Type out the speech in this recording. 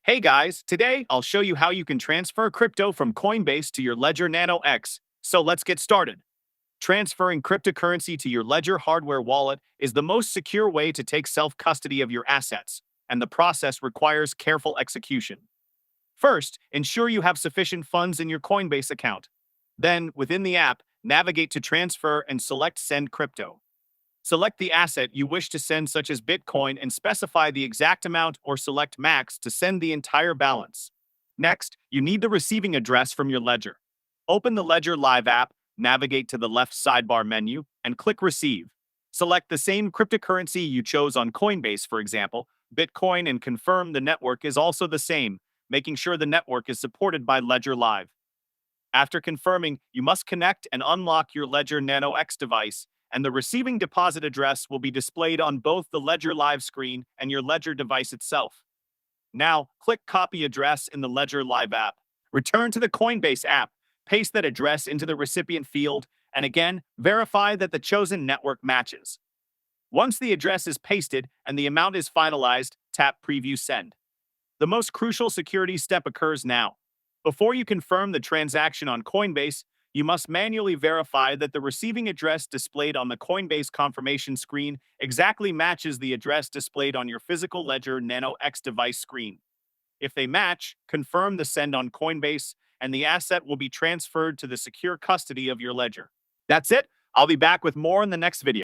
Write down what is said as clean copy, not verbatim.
Hey guys, today I'll show you how you can transfer crypto from Coinbase to your Ledger Nano X. So let's get started. Transferring cryptocurrency to your Ledger hardware wallet is the most secure way to take self-custody of your assets, and the process requires careful execution. First, ensure you have sufficient funds in your Coinbase account. Then, within the app, navigate to Transfer and select Send Crypto. Select the asset you wish to send, such as Bitcoin, and specify the exact amount or select max to send the entire balance. Next, you need the receiving address from your Ledger. Open the Ledger Live app, navigate to the left sidebar menu, and click Receive. Select the same cryptocurrency you chose on Coinbase, for example, Bitcoin, and confirm the network is also the same, making sure the network is supported by Ledger Live. After confirming, you must connect and unlock your Ledger Nano X device, and the receiving deposit address will be displayed on both the Ledger Live screen and your Ledger device itself. Now, click Copy Address in the Ledger Live app. Return to the Coinbase app, paste that address into the recipient field, and again, verify that the chosen network matches. Once the address is pasted and the amount is finalized, tap Preview Send. The most crucial security step occurs now. Before you confirm the transaction on Coinbase, you must manually verify that the receiving address displayed on the Coinbase confirmation screen exactly matches the address displayed on your physical Ledger Nano X device screen. If they match, confirm the send on Coinbase, and the asset will be transferred to the secure custody of your Ledger. That's it. I'll be back with more in the next video.